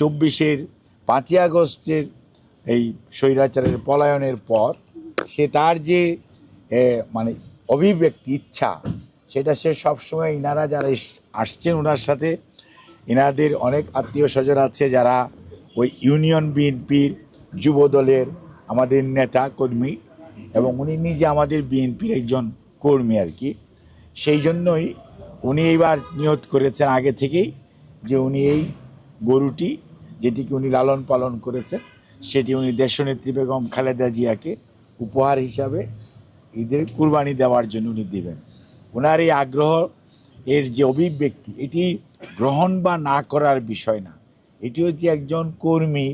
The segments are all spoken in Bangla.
24-এর 5ই আগস্টের এই স্বৈরাচারের পলায়নের পর সে তার যে মানে অভিব্যক্তি ইচ্ছা সেটা সে সবসময় ইনারা যারা আসছেন ওনার সাথে ইনাদের অনেক আত্মীয় স্বজন আছে যারা ওই ইউনিয়ন বিএনপির যুব দলের আমাদের নেতা কর্মী এবং উনি নিজে আমাদের বিএনপির একজন কর্মী আর কি। সেই জন্যই উনি এইবার নিয়ত করেছেন আগে থেকেই যে উনি এই গরুটি যেটিকে উনি লালন পালন করেছেন সেটি উনি দেশনেত্রী বেগম খালেদা জিয়াকে উপহার হিসাবে ঈদের কুরবানি দেওয়ার জন্য উনি দেবেন। ওনার এই আগ্রহ এর যে অভিব্যক্তি এটি গ্রহণ বা না করার বিষয় না, এটি হচ্ছে একজন কর্মী,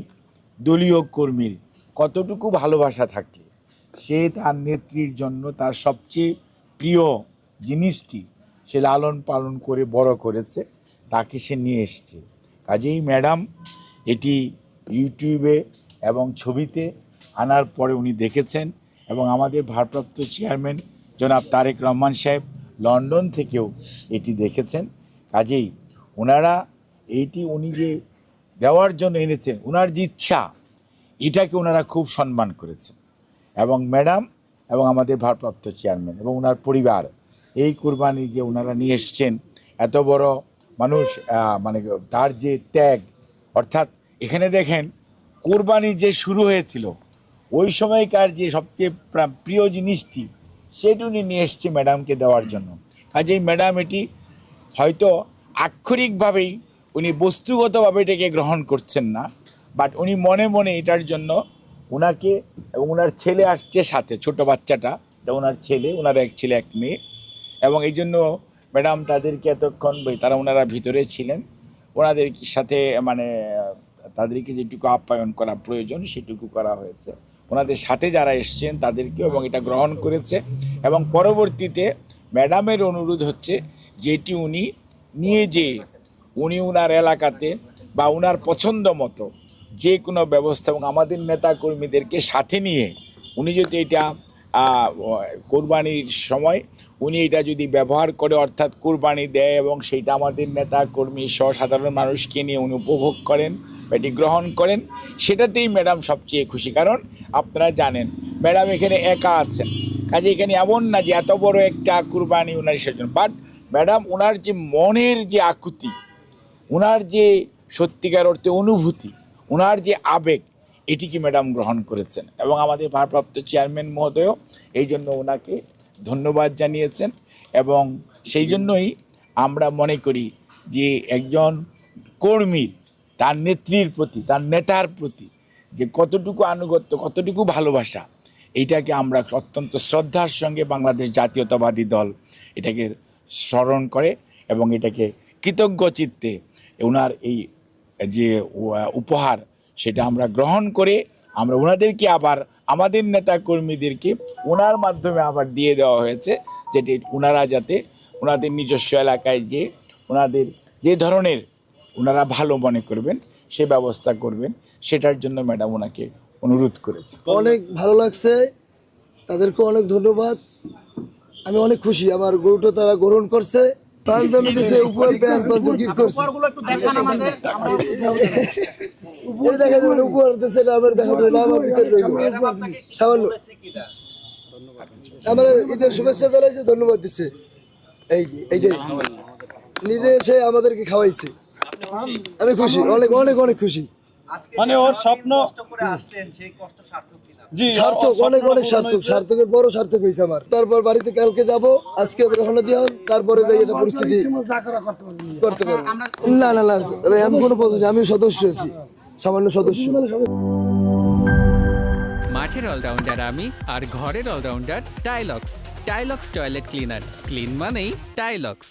দলীয় কর্মীর কতটুকু ভালোবাসা থাকে সে তার নেত্রীর জন্য তার সবচেয়ে প্রিয় জিনিসটি সে লালন পালন করে বড় করেছে, তাকে সে নিয়ে এসছে। কাজেই ম্যাডাম এটি ইউটিউবে এবং ছবিতে আনার পরে উনি দেখেছেন এবং আমাদের ভারপ্রাপ্ত চেয়ারম্যান জনাব তারেক রহমান সাহেব লন্ডন থেকেও এটি দেখেছেন। কাজেই ওনারা এইটি উনি যে দেওয়ার জন্য এনেছেন ওনার যে ইচ্ছা এটাকে ওনারা খুব সম্মান করেছেন এবং ম্যাডাম এবং আমাদের ভারপ্রাপ্ত চেয়ারম্যান এবং ওনার পরিবার এই কুরবানি যে ওনারা নিয়ে এসছেন এত বড় মানুষ মানে তার যে ত্যাগ, অর্থাৎ এখানে দেখেন কুরবানি যে শুরু হয়েছিল ওই সময়কার যে সবচেয়ে প্রিয় জিনিসটি সেটি উনি নিয়ে এসছে ম্যাডামকে দেওয়ার জন্য। কাজেই ম্যাডাম এটি হয়তো আক্ষরিকভাবেই উনি বস্তুগতভাবে এটাকে গ্রহণ করছেন না, বাট উনি মনে মনে এটার জন্য ওনাকে এবং ওনার ছেলে আসছে সাথে, ছোট বাচ্চাটা এটা ওনার ছেলে, ওনার এক ছেলে এক মেয়ে, এবং এই জন্য ম্যাডাম তাদেরকে এতক্ষণ ওনারা ভিতরে ছিলেন, ওনাদের সাথে মানে তাদেরকে যেটুকু আপ্যায়ন করা প্রয়োজন সেটুকু করা হয়েছে। ওনাদের সাথে যারা এসছেন তাদেরকেও এবং এটা গ্রহণ করেছে এবং পরবর্তীতে ম্যাডামের অনুরোধ হচ্ছে যেটি উনি নিয়ে যেয়ে উনি ওনার এলাকাতে বা ওনার পছন্দ মতো যে কোনো ব্যবস্থা এবং আমাদের নেতা কর্মীদেরকে সাথে নিয়ে উনি যদি এটা কোরবানির সময় উনি এটা যদি ব্যবহার করে অর্থাৎ কোরবানি দেয় এবং সেইটা আমাদের নেতা কর্মী সহ সাধারণ মানুষকে নিয়ে উনি উপভোগ করেন, এটি গ্রহণ করেন, সেটাতেই ম্যাডাম সবচেয়ে খুশি। কারণ আপনারা জানেন ম্যাডাম এখানে একা আছেন, কাজে এখানে এমন না যে এত বড় একটা কুরবানি ওনার সেজন, বাট ম্যাডাম ওনার যে মনের যে আকুতি, ওনার যে সত্যিকার অর্থে অনুভূতি, ওনার যে আবেগ এটিকে ম্যাডাম গ্রহণ করেছেন এবং আমাদের ভারপ্রাপ্ত চেয়ারম্যান মহোদয়ও এই জন্য ওনাকে ধন্যবাদ জানিয়েছেন। এবং সেই জন্যই আমরা মনে করি যে একজন কর্মীর তার নেত্রীর প্রতি, তার নেতার প্রতি যে কতটুকু আনুগত্য, কতটুকু ভালোবাসা, এইটাকে আমরা অত্যন্ত শ্রদ্ধার সঙ্গে বাংলাদেশ জাতীয়তাবাদী দল এটাকে স্মরণ করে এবং এটাকে কৃতজ্ঞ চিত্তে ওনার এই যে উপহার সেটা আমরা গ্রহণ করে আমরা ওনাদেরকে আবার আমাদের নেতা কর্মীদেরকে ওনার মাধ্যমে আবার দিয়ে দেওয়া হয়েছে, যেটি ওনারা যাতে ওনাদের নিজস্ব এলাকায় যে ওনাদের যে ধরনের ওনারা ভালো মনে করবেন সে ব্যবস্থা করবেন, সেটার জন্য ম্যাডাম ওনাকে অনুরোধ করেছে। অনেক ভালো লাগছে, তাদেরকে অনেক ধন্যবাদ। আমি অনেক খুশি আমার গরুটা তারা গ্রহণ করছে, পাঞ্জাবি দিয়েছে, উপর প্যান্ট পাঞ্জাবি গিফট করছে। উপহার দেখা যাবে উপহার দিয়েছে, এটা আমার দেখা যাবে না, আমার ভিতরে রইল সামান্য। আমার ঈদের শুভেচ্ছা জানাইছে, ধন্যবাদ দিচ্ছে, এইটাই নিজে এসে আমাদেরকে খাওয়াইছে। আমি খুশি, অনেক অনেক অনেক খুশি। মানে ওর স্বপ্ন সার্থক, অনেক অনেক সার্থক, সার্থকের বড় সার্থক হয়েছে আমার। তারপর বাড়িতে কালকে যাব, আজকে রওনা দিয়ে তারপরে যাই এটা পরিস্থিতি করতে পারবো। না না না আমি কোনো পদ্ধতি, আমি সদস্য আছি, সামান্য সদস্য। মাঠের অলরাউন্ডার আমি, আর ঘরের all rounder Tilex. Tilex toilet cleaner, clean মানেই টাইলক্স।